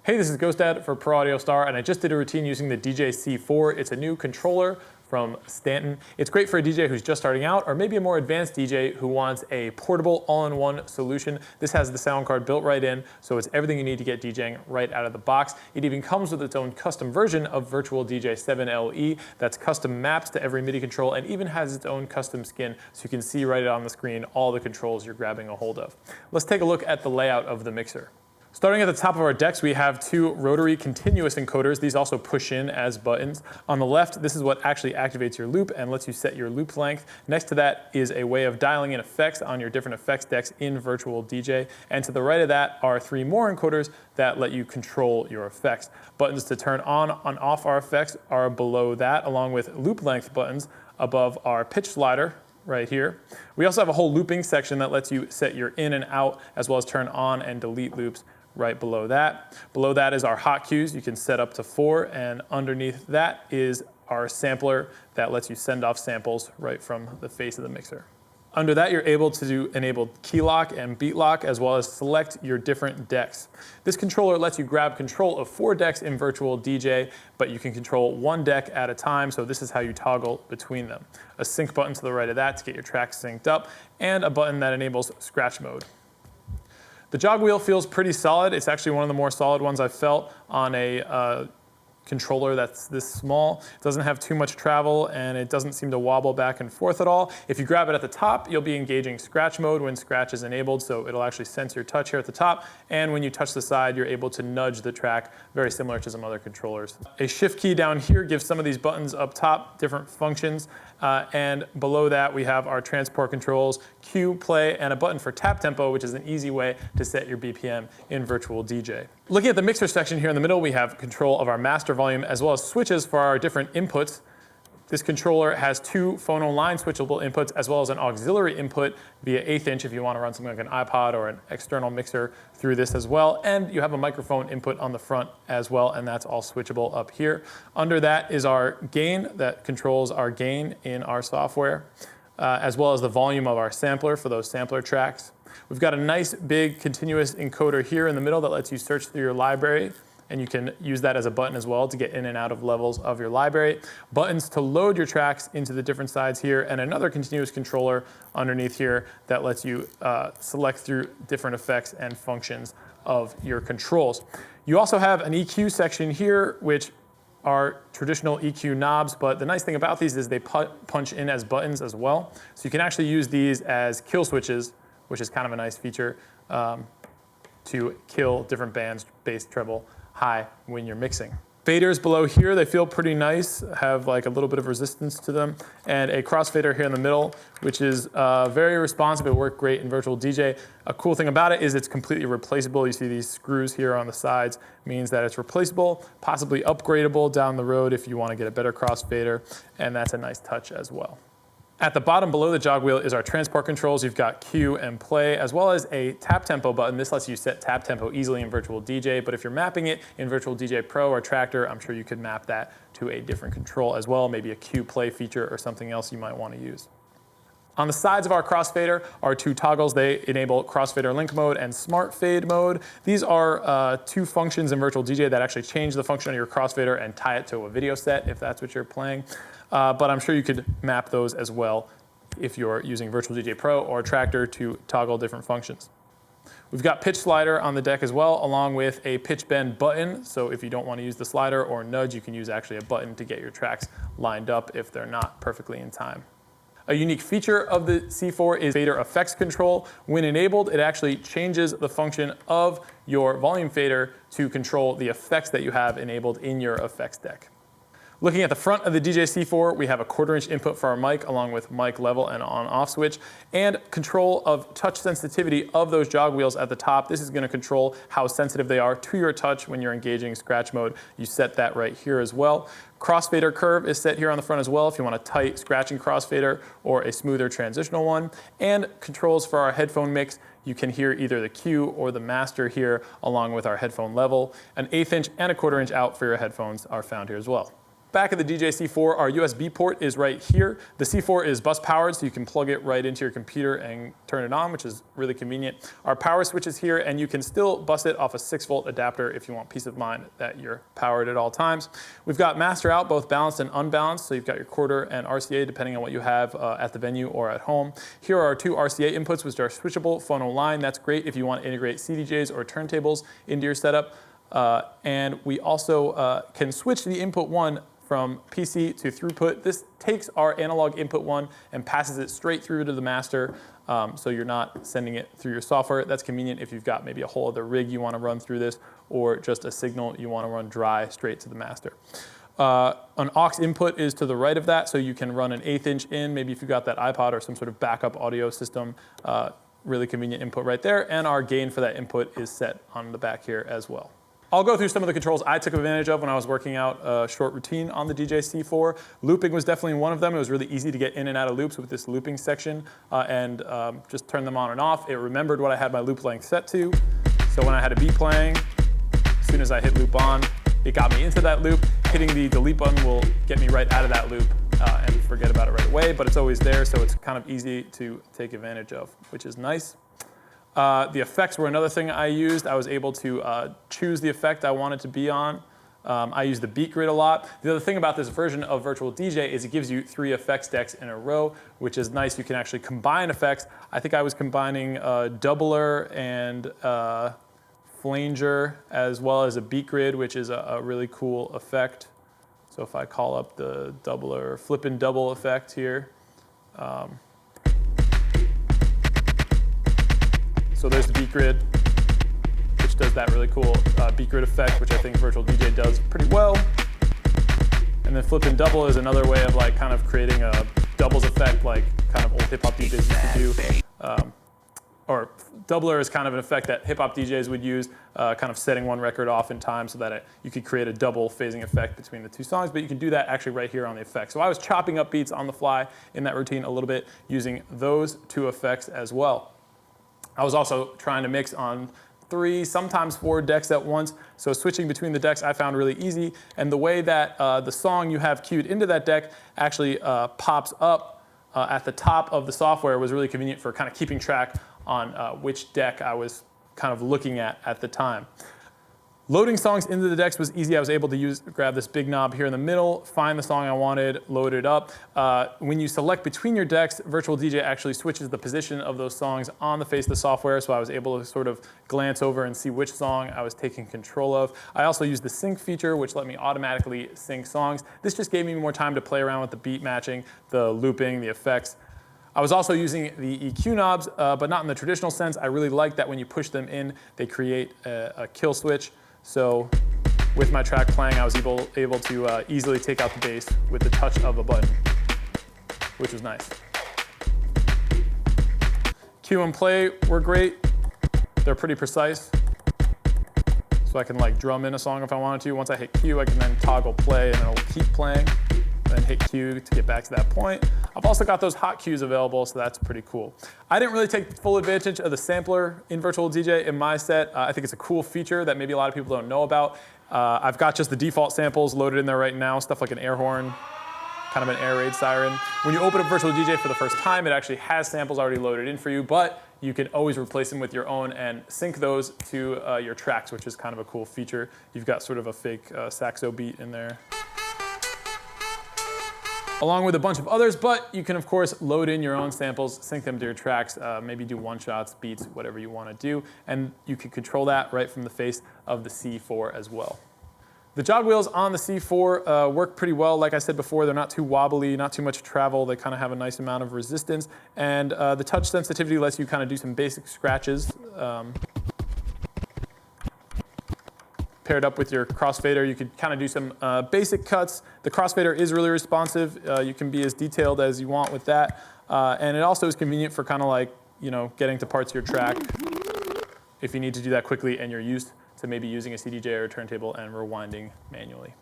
Hey, this is GhostDad for Pro Audio Star, and I just did a routine using the DJC4. It's a new controller from Stanton. It's great for a DJ who's just starting out, or maybe a more advanced DJ who wants a portable all-in-one solution. This has the sound card built right in, so it's everything you need to get DJing right out of the box. It even comes with its own custom version of Virtual DJ 7LE that's custom mapped to every MIDI control and even has its own custom skin, so you can see right on the screen all the controls you're grabbing a hold of. Let's take a look at the layout of the mixer. Starting at the top of our decks, we have two rotary continuous encoders. These also push in as buttons. On the left, this is what actually activates your loop and lets you set your loop length. Next to that is a way of dialing in effects on your different effects decks in Virtual DJ. And to the right of that are three more encoders that let you control your effects. Buttons to turn on and off our effects are below that, along with loop length buttons above our pitch slider right here. We also have a whole looping section that lets you set your in and out, as well as turn on and delete loops right below that. Below that is our hotkeys. You can set up to 4, and underneath that is our sampler that lets you send off samples right from the face of the mixer. Under that, you're able to enable key lock and beat lock, as well as select your different decks. This controller lets you grab control of 4 decks in Virtual DJ, but you can control 1 deck at a time, so this is how you toggle between them. A sync button to the right of that to get your tracks synced up, and a button that enables scratch mode. The jog wheel feels pretty solid. It's actually one of the more solid ones I've felt on a controller that's this small. It doesn't have too much travel, and it doesn't seem to wobble back and forth at all. If you grab it at the top, you'll be engaging scratch mode when scratch is enabled, so it'll actually sense your touch here at the top, and when you touch the side, you're able to nudge the track, very similar to some other controllers. A shift key down here gives some of these buttons up top different functions, and below that we have our transport controls, cue, play, and a button for tap tempo, which is an easy way to set your BPM in Virtual DJ. Looking at the mixer section here in the middle, we have control of our master volume as well as switches for our different inputs. This controller has 2 phono line switchable inputs as well as an auxiliary input via 1/8 inch if you want to run something like an iPod or an external mixer through this as well. And you have a microphone input on the front as well, and that's all switchable up here. Under that is our gain that controls our gain in our software, as well as the volume of our sampler for those sampler tracks. We've got a nice big continuous encoder here in the middle that lets you search through your library, and you can use that as a button as well to get in and out of levels of your library. Buttons to load your tracks into the different sides here, and another continuous controller underneath here that lets you select through different effects and functions of your controls. You also have an EQ section here, which are traditional EQ knobs, but the nice thing about these is they punch in as buttons as well. So you can actually use these as kill switches, which is kind of a nice feature to kill different bands, bass, treble, high when you're mixing. Faders below here, they feel pretty nice, have like a little bit of resistance to them, and a crossfader here in the middle, which is very responsive. It worked great in Virtual DJ. A cool thing about it is it's completely replaceable. You see these screws here on the sides, means that it's replaceable, possibly upgradable down the road if you want to get a better crossfader, and that's a nice touch as well. At the bottom below the jog wheel is our transport controls. You've got cue and play, as well as a tap tempo button. This lets you set tap tempo easily in Virtual DJ, but if you're mapping it in Virtual DJ Pro or Tractor, I'm sure you could map that to a different control as well, maybe a cue play feature or something else you might want to use. On the sides of our crossfader are 2 toggles. They enable crossfader link mode and smart fade mode. These are 2 functions in Virtual DJ that actually change the function of your crossfader and tie it to a video set if that's what you're playing. But I'm sure you could map those as well if you're using Virtual DJ Pro or Tractor to toggle different functions. We've got pitch slider on the deck as well, along with a pitch bend button. So if you don't want to use the slider or nudge, you can use actually a button to get your tracks lined up if they're not perfectly in time. A unique feature of the C4 is fader effects control. When enabled, it actually changes the function of your volume fader to control the effects that you have enabled in your effects deck. Looking at the front of the DJC4, we have a 1/4 inch input for our mic, along with mic level and on-off switch, and control of touch sensitivity of those jog wheels at the top. This is going to control how sensitive they are to your touch when you're engaging scratch mode. You set that right here as well. Crossfader curve is set here on the front as well if you want a tight scratching crossfader or a smoother transitional one. And controls for our headphone mix. You can hear either the cue or the master here, along with our headphone level. An 1/8 inch and a 1/4 inch out for your headphones are found here as well. Back of the DJC4, our USB port is right here. The C4 is bus powered, so you can plug it right into your computer and turn it on, which is really convenient. Our power switch is here, and you can still bus it off a 6-volt adapter if you want peace of mind that you're powered at all times. We've got master out, both balanced and unbalanced, so you've got your quarter and RCA depending on what you have at the venue or at home. Here are our 2 RCA inputs, which are switchable phono line. That's great if you want to integrate CDJs or turntables into your setup. And we also can switch the input 1 from PC to throughput. This takes our analog input 1 and passes it straight through to the master, so you're not sending it through your software. That's convenient if you've got maybe a whole other rig you want to run through this, or just a signal you want to run dry straight to the master. An aux input is to the right of that, so you can run an 1/8 inch in, maybe if you've got that iPod or some sort of backup audio system. Really convenient input right there, and our gain for that input is set on the back here as well. I'll go through some of the controls I took advantage of when I was working out a short routine on the DJC4. Looping was definitely one of them. It was really easy to get in and out of loops with this looping section and just turn them on and off. It remembered what I had my loop length set to. So when I had a beat playing, as soon as I hit loop on, it got me into that loop. Hitting the delete button will get me right out of that loop and forget about it right away, but it's always there, so it's kind of easy to take advantage of, which is nice. The effects were another thing I used. I was able to choose the effect I wanted to be on. I use the beat grid a lot. The other thing about this version of Virtual DJ is it gives you 3 effects decks in a row, which is nice. You can actually combine effects. I think I was combining doubler and flanger, as well as a beat grid, which is a really cool effect. So if I call up the doubler, flip and double effect here. So there's the beat grid, which does that really cool beat grid effect, which I think Virtual DJ does pretty well. And then flip and double is another way of like kind of creating a doubles effect, like kind of old hip hop DJs used to do. Or doubler is kind of an effect that hip hop DJs would use, kind of setting one record off in time so that you could create a double phasing effect between the 2 songs, but you can do that actually right here on the effect. So I was chopping up beats on the fly in that routine a little bit using those 2 effects as well. I was also trying to mix on 3, sometimes 4 decks at once, so switching between the decks I found really easy, and the way that the song you have queued into that deck actually pops up at the top of the software was really convenient for kind of keeping track on which deck I was kind of looking at the time. Loading songs into the decks was easy. I was able to grab this big knob here in the middle, find the song I wanted, load it up. When you select between your decks, Virtual DJ actually switches the position of those songs on the face of the software, so I was able to sort of glance over and see which song I was taking control of. I also used the sync feature, which let me automatically sync songs. This just gave me more time to play around with the beat matching, the looping, the effects. I was also using the EQ knobs, but not in the traditional sense. I really like that when you push them in, they create a kill switch. So with my track playing, I was able to easily take out the bass with the touch of a button, which was nice. Cue and play were great. They're pretty precise. So I can like drum in a song if I wanted to. Once I hit cue, I can then toggle play and it'll keep playing. Then hit cue to get back to that point. I've also got those hot cues available, so that's pretty cool. I didn't really take full advantage of the sampler in Virtual DJ in my set. I think it's a cool feature that maybe a lot of people don't know about. I've got just the default samples loaded in there right now, stuff like an air horn, kind of an air raid siren. When you open up Virtual DJ for the first time, it actually has samples already loaded in for you, but you can always replace them with your own and sync those to your tracks, which is kind of a cool feature. You've got sort of a fake saxo beat in there, along with a bunch of others, but you can of course load in your own samples, sync them to your tracks, maybe do one-shots, beats, whatever you want to do, and you can control that right from the face of the C4 as well. The jog wheels on the C4 work pretty well. Like I said before, they're not too wobbly, not too much travel. They kind of have a nice amount of resistance, and the touch sensitivity lets you kind of do some basic scratches. Paired up with your crossfader, you could kind of do some basic cuts. The crossfader is really responsive. You can be as detailed as you want with that. And it also is convenient for kind of like, you know, getting to parts of your track if you need to do that quickly and you're used to maybe using a CDJ or a turntable and rewinding manually.